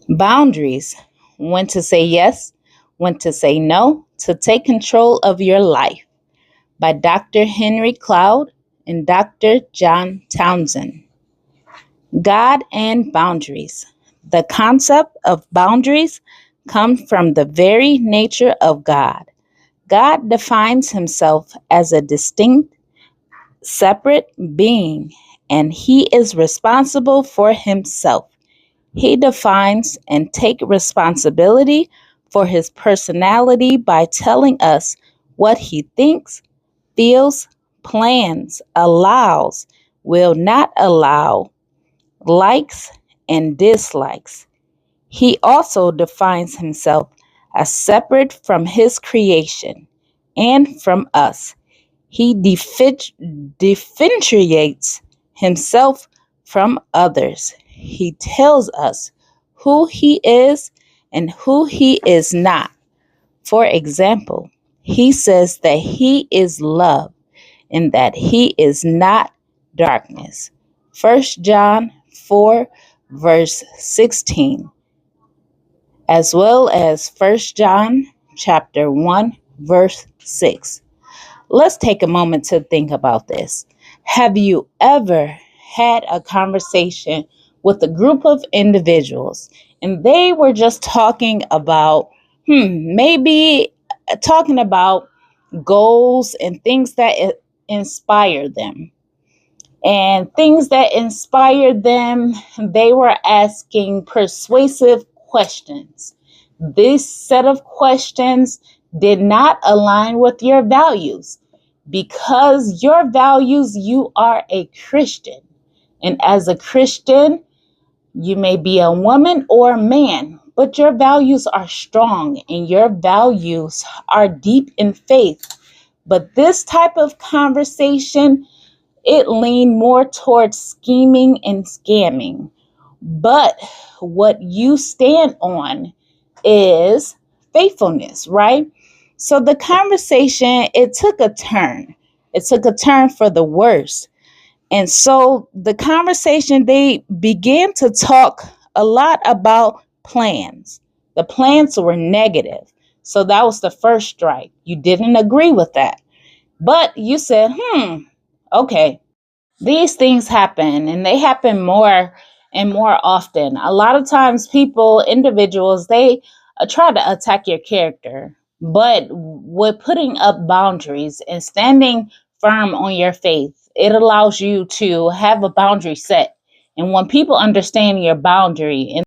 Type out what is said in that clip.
Boundaries: when to say yes, when to say no, to take control of your life, by Dr. Henry Cloud and Dr. John Townsend. God and boundaries. The concept of boundaries comes from the very nature of God. God defines himself as a distinct, separate being, and he is responsible for himself. He defines and takes responsibility for his personality by telling us what he thinks, feels, plans, allows, will not allow, likes, and dislikes. He also defines himself as separate from his creation and from us. He differentiates himself from others. He tells us who he is and who he is not. For example, he says that he is love and that he is not darkness. 1 John 4, verse 16, as well as 1 John chapter 1, verse 6. Let's take a moment to think about this. Have you ever had a conversation with a group of individuals and they were just talking about, maybe talking about goals and things that inspire them? And things that inspired them, they were asking persuasive questions. This set of questions did not align with your values. Because your values, you are a Christian. And as a Christian, you may be a woman or a man, but your values are strong and your values are deep in faith. But this type of conversation, it leaned more towards scheming and scamming. But what you stand on is faithfulness, right? So the conversation, it took a turn. It took a turn for the worse. And so the conversation, they began to talk a lot about plans. The plans were negative. So that was the first strike. You didn't agree with that. But you said, okay, these things happen and they happen more and more often. A lot of times individuals, they try to attack your character, but with putting up boundaries and standing firm on your faith, it allows you to have a boundary set. And when people understand your boundary and